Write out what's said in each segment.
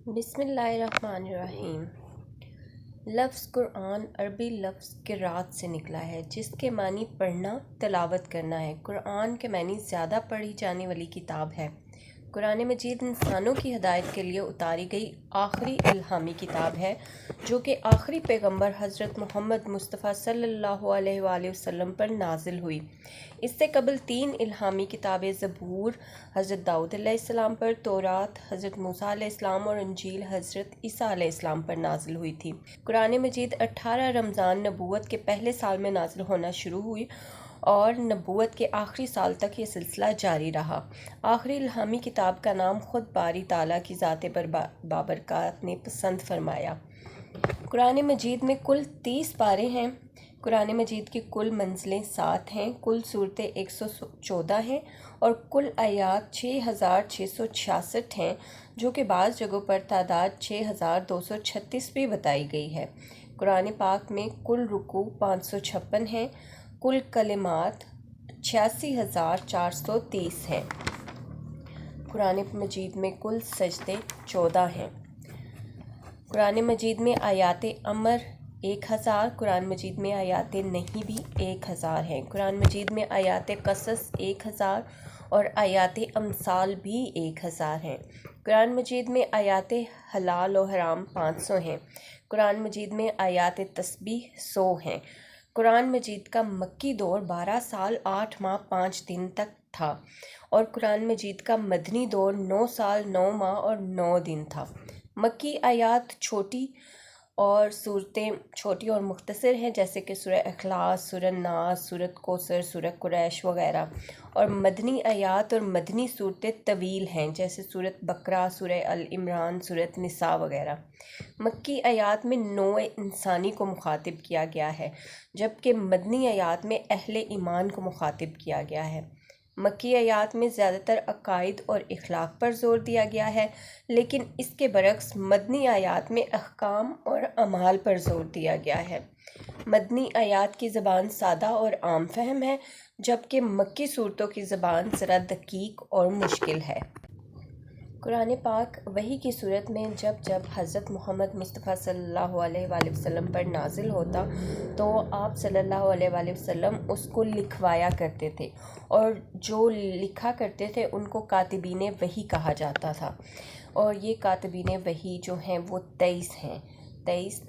بسم اللہ الرحمن الرحیم۔ لفظ قرآن عربی لفظ قرات سے نکلا ہے جس کے معنی پڑھنا، تلاوت کرنا ہے۔ قرآن کے معنی زیادہ پڑھی جانے والی کتاب ہے۔ قرآن مجید انسانوں کی ہدایت کے لیے اتاری گئی آخری الہامی کتاب ہے جو کہ آخری پیغمبر حضرت محمد مصطفیٰ صلی اللہ علیہ وآلہ وسلم پر نازل ہوئی۔ اس سے قبل 3 الہامی کتابیں زبور حضرت داؤد علیہ السلام پر، تورات حضرت موسیٰ علیہ السلام اور انجیل حضرت عیسیٰ علیہ السلام پر نازل ہوئی تھی۔ قرآن مجید 18 رمضان نبوت کے پہلے سال میں نازل ہونا شروع ہوئی اور نبوت کے آخری سال تک یہ سلسلہ جاری رہا۔ آخری الہامی کتاب کا نام خود باری تعالیٰ کی ذات بابرکات نے پسند فرمایا۔ قرآن مجید میں کل 30 پارے ہیں۔ قرآن مجید کی کل منزلیں 7 ہیں، کل صورتیں 114 ہیں اور کل آیات 6666 ہیں، جو کہ بعض جگہوں پر تعداد 6236 بھی بتائی گئی ہے۔ قرآن پاک میں کل رکوع 556 ہیں، کل کلمات 86430 ہیں۔ قرآن مجید میں کل سجدے 14 ہیں۔ قرآن مجید میں آیات امر 1000، قرآن مجید میں آیات نہیں بھی 1000 ہیں۔ قرآن مجید میں آیات قصص 1000 اور آیات امثال بھی 1000 ہیں۔ قرآن مجید میں آیات حلال و حرام 500 ہیں۔ قرآن مجید میں آیات تسبیح 100 ہیں۔ قرآن مجید کا مکی دور 12 سال 8 ماہ 5 دن تک تھا اور قرآن مجید کا مدنی دور 9 سال 9 ماہ اور 9 دن تھا۔ مکی آیات چھوٹی اور مختصر ہیں، جیسے کہ سورہ اخلاص، سورہ ناس، سورۃ کوثر، سورہ قریش وغیرہ، اور مدنی آیات اور مدنی صورتیں طویل ہیں، جیسے سورۃ بقرہ، سورہ ال عمران، سورۃ نساء وغیرہ۔ مکی آیات میں نوع انسانی کو مخاطب کیا گیا ہے، جبکہ مدنی آیات میں اہل ایمان کو مخاطب کیا گیا ہے۔ مکی آیات میں زیادہ تر عقائد اور اخلاق پر زور دیا گیا ہے، لیکن اس کے برعکس مدنی آیات میں احکام اور اعمال پر زور دیا گیا ہے۔ مدنی آیات کی زبان سادہ اور عام فہم ہے، جبکہ مکی صورتوں کی زبان ذرا دقیق اور مشکل ہے۔ قرآن پاک وحی کی صورت میں جب حضرت محمد مصطفیٰ صلی اللہ علیہ وآلہ وسلم پر نازل ہوتا تو آپ صلی اللہ علیہ وآلہ وسلم اس کو لکھوایا کرتے تھے، اور جو لکھا کرتے تھے ان کو کاتبین وحی کہا جاتا تھا، اور یہ کاتبین وحی جو ہیں وہ 23 ہیں،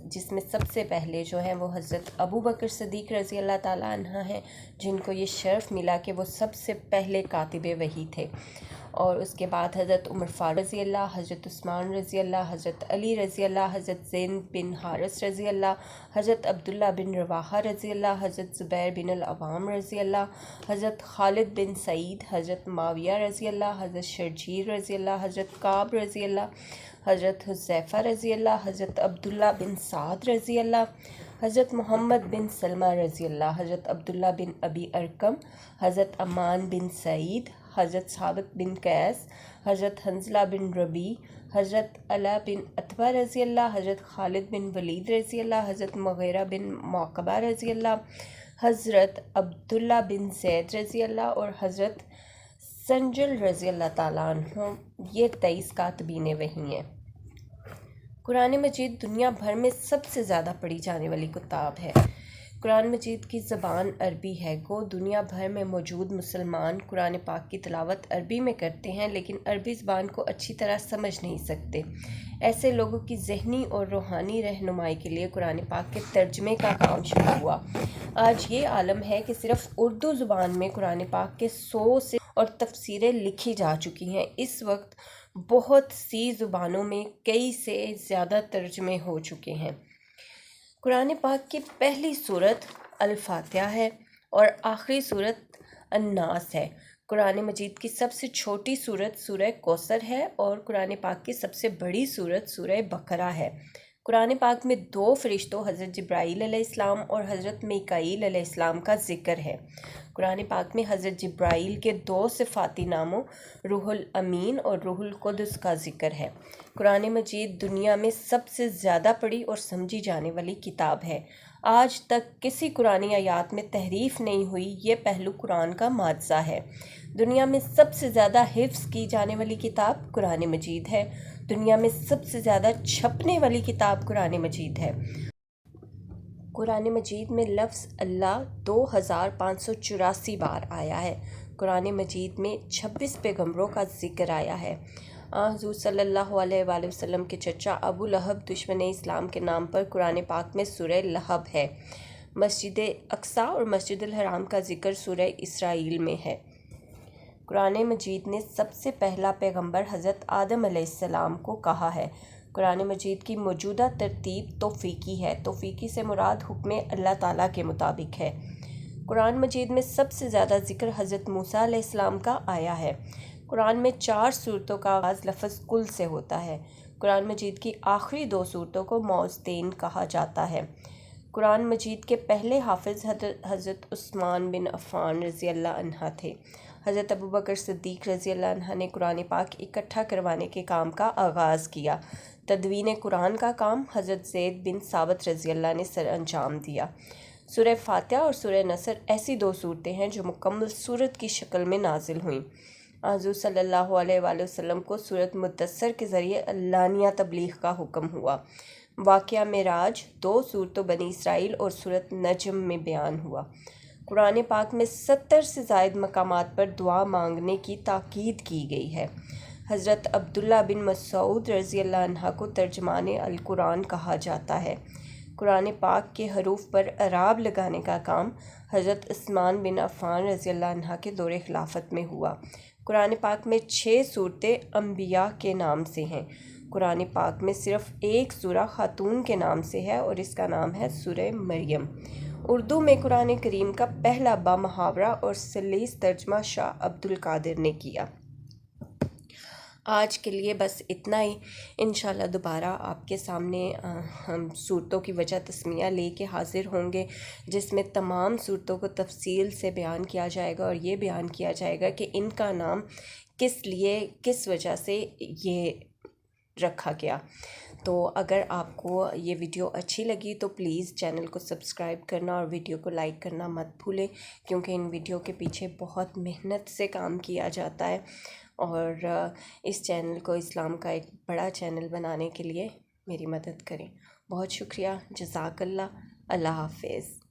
جس میں سب سے پہلے جو ہیں وہ حضرت ابو بکر صدیق رضی اللہ تعالیٰ عنہ ہیں، جن کو یہ شرف ملا کہ وہ سب سے پہلے کاتب وحی تھے، اور اس کے بعد حضرت عمر فاروق رضی اللہ، حضرت عثمان رضی اللہ، حضرت علی رضی اللہ، حضرت زید بن حارث رضی اللہ، حضرت عبداللہ بن رواحہ رضی اللہ، حضرت زبیر بن العوام رضی اللہ، حضرت خالد بن سعید، حضرت معاویہ رضی اللہ، حضرت شرجیل رضی اللہ، حضرت کعب رضی اللہ، حضرت حذیفہ رضی اللہ، حضرت عبداللہ بن سعد رضی اللہ، حضرت محمد بن سلمہ رضی اللہ، حضرت عبداللہ بن ابی ارقم، حضرت امان بن سعید، حضرت ثابت بن قیس، حضرت حنظلہ بن ربیع، حضرت علا بن عتبہ رضی اللہ، حضرت خالد بن ولید رضی اللہ، حضرت مغیرہ بن معقبہ رضی اللہ، حضرت عبداللہ بن زید رضی اللہ اور حضرت سنجل رضی اللہ تعالیٰ عنہ۔ یہ 23 کاتبین وحی ہیں۔ قرآن مجید دنیا بھر میں سب سے زیادہ پڑھی جانے والی کتاب ہے۔ قرآن مجید کی زبان عربی ہے، گو دنیا بھر میں موجود مسلمان قرآن پاک کی تلاوت عربی میں کرتے ہیں، لیکن عربی زبان کو اچھی طرح سمجھ نہیں سکتے۔ ایسے لوگوں کی ذہنی اور روحانی رہنمائی کے لیے قرآن پاک کے ترجمے کا کام شروع ہوا۔ آج یہ عالم ہے کہ صرف اردو زبان میں قرآن پاک کے 100 سے اور تفسیریں لکھی جا چکی ہیں۔ اس وقت بہت سی زبانوں میں کئی سے زیادہ ترجمے ہو چکے ہیں۔ قرآن پاک کی پہلی سورت الفاتحہ ہے اور آخری سورت الناس ہے۔ قرآن مجید کی سب سے چھوٹی سورت سورہ کوثر ہے اور قرآن پاک کی سب سے بڑی سورت سورہ بقرہ ہے۔ قرآن پاک میں 2 فرشتوں حضرت جبرائیل علیہ السلام اور حضرت میکائیل علیہ السلام کا ذکر ہے۔ قرآن پاک میں حضرت جبرائیل کے 2 صفاتی ناموں روح الامین اور روح القدس کا ذکر ہے۔ قرآن مجید دنیا میں سب سے زیادہ پڑھی اور سمجھی جانے والی کتاب ہے۔ آج تک کسی قرآنی آیات میں تحریف نہیں ہوئی، یہ پہلو قرآن کا معجزہ ہے۔ دنیا میں سب سے زیادہ حفظ کی جانے والی کتاب قرآن مجید ہے۔ دنیا میں سب سے زیادہ چھپنے والی کتاب قرآن مجید ہے۔ قرآن مجید میں لفظ اللہ 2584 بار آیا ہے۔ قرآن مجید میں 26 پیغمبروں کا ذکر آیا ہے۔ حضور صلی اللہ علیہ وآلہ وسلم کے چچا ابو لہب دشمن اسلام کے نام پر قرآن پاک میں سورہ لہب ہے۔ مسجد اقصیٰ اور مسجد الحرام کا ذکر سورہ اسرائیل میں ہے۔ قرآن مجید نے سب سے پہلا پیغمبر حضرت آدم علیہ السلام کو کہا ہے۔ قرآن مجید کی موجودہ ترتیب توفیقی ہے۔ توفیقی سے مراد حکم اللہ تعالیٰ کے مطابق ہے۔ قرآن مجید میں سب سے زیادہ ذکر حضرت موسیٰ علیہ السلام کا آیا ہے۔ قرآن میں 4 سورتوں کا آغاز لفظ کل سے ہوتا ہے۔ قرآن مجید کی آخری 2 سورتوں کو موعظتین کہا جاتا ہے۔ قرآن مجید کے پہلے حافظ حضرت عثمان بن عفان رضی اللہ عنہ تھے۔ حضرت ابوبکر صدیق رضی اللہ عنہ نے قرآن پاک اکٹھا کروانے کے کام کا آغاز کیا۔ تدوین قرآن کا کام حضرت زید بن ثابت رضی اللہ نے سر انجام دیا۔ سورہ فاتحہ اور سورہ نصر ایسی 2 سورتیں ہیں جو مکمل سورت کی شکل میں نازل ہوئیں۔ حضور صلی اللہ علیہ وآلہ وسلم کو سورت مدثر کے ذریعے علانیہ تبلیغ کا حکم ہوا۔ واقعہ معراج 2 سورتوں بنی اسرائیل اور سورت نجم میں بیان ہوا۔ قرآن پاک میں 70 سے زائد مقامات پر دعا مانگنے کی تاکید کی گئی ہے۔ حضرت عبداللہ بن مسعود رضی اللہ عنہ کو ترجمان القرآن کہا جاتا ہے۔ قرآن پاک کے حروف پر اعراب لگانے کا کام حضرت عثمان بن عفان رضی اللہ عنہ کے دور خلافت میں ہوا۔ قرآن پاک میں 6 سورتیں انبیاء کے نام سے ہیں۔ قرآن پاک میں صرف ایک سورہ خاتون کے نام سے ہے اور اس کا نام ہے سورہ مریم۔ اردو میں قرآن کریم کا پہلا بامحاورہ اور سلیس ترجمہ شاہ عبد القادر نے کیا۔ آج کے لیے بس اتنا ہی۔ انشاءاللہ دوبارہ آپ کے سامنے ہم صورتوں کی وجہ تسمیہ لے کے حاضر ہوں گے، جس میں تمام صورتوں کو تفصیل سے بیان کیا جائے گا اور یہ بیان کیا جائے گا کہ ان کا نام کس لیے، کس وجہ سے یہ رکھا گیا۔ تو اگر آپ کو یہ ویڈیو اچھی لگی تو پلیز چینل کو سبسکرائب کرنا اور ویڈیو کو لائک کرنا مت بھولیں، کیونکہ ان ویڈیو کے پیچھے بہت محنت سے کام کیا جاتا ہے، اور اس چینل کو اسلام کا ایک بڑا چینل بنانے کے لیے میری مدد کریں۔ بہت شکریہ، جزاک اللہ، اللہ حافظ۔